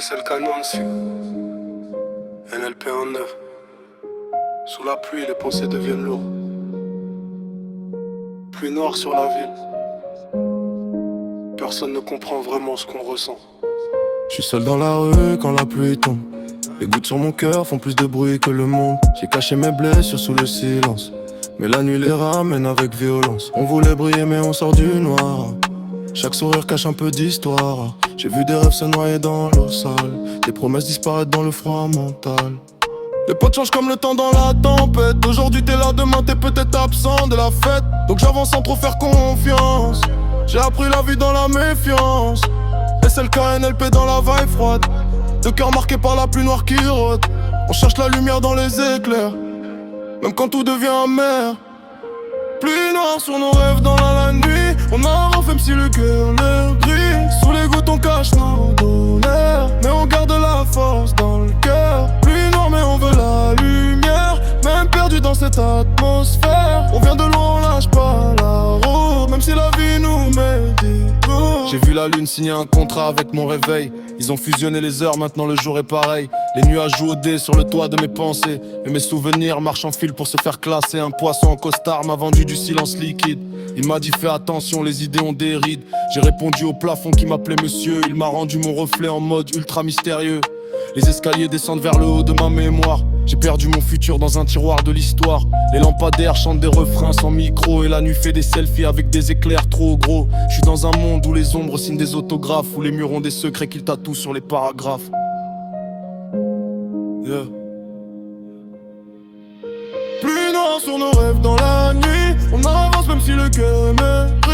SLK Nancy, NLP en neuf. Sous la pluie, les pensées deviennent lourdes. Pluie noire sur la ville. Personne ne comprend vraiment ce qu'on ressent. Je suis seul dans la rue quand la pluie tombe. Les gouttes sur mon cœur font plus de bruit que le monde. J'ai caché mes blessures sous le silence, mais la nuit les ramène avec violence. On voulait briller mais on sort du noir. Chaque sourire cache un peu d'histoire. J'ai vu des rêves se noyer dans l'eau sale, des promesses disparaître dans le froid mental. Les potes changent comme le temps dans la tempête. Aujourd'hui t'es là, demain t'es peut-être absent de la fête. Donc j'avance sans trop faire confiance. J'ai appris la vie dans la méfiance. SLK, NLP dans la vibe froide. Deux cœurs marqués par la pluie noire qui rôde. On cherche la lumière dans les éclairs, même quand tout devient amer. Pluie noire sur nos rêves dans la nuit. On avance même si le cœur est gris. Sous les gouttes on cache nos douleurs, mais on garde la force dans le cœur. Pluie noire mais on veut la lumière, même perdu dans cette atmosphère. On vient de loin, on lâche pas la route, même si la vie nous met des coups. J'ai vu la lune signer un contrat avec mon réveil. Ils ont fusionné les heures, maintenant le jour est pareil. Les nuages jouent au dé sur le toit de mes pensées, et mes souvenirs marchent en fil pour se faire classer. Un poisson en costard m'a vendu du silence liquide. Il m'a dit fais attention, les idées ont des rides. J'ai répondu au plafond qui m'appelait monsieur. Il m'a rendu mon reflet en mode ultra mystérieux. Les escaliers descendent vers le haut de ma mémoire. J'ai perdu mon futur dans un tiroir de l'histoire. Les lampadaires chantent des refrains sans micro, et la nuit fait des selfies avec des éclairs trop gros. Je suis dans un monde où les ombres signent des autographes, où les murs ont des secrets qu'ils tatouent sur les paragraphes. Yeah. Pluie noire sur nos rêves dans la nuit. On avance même si le cœur est meurtri.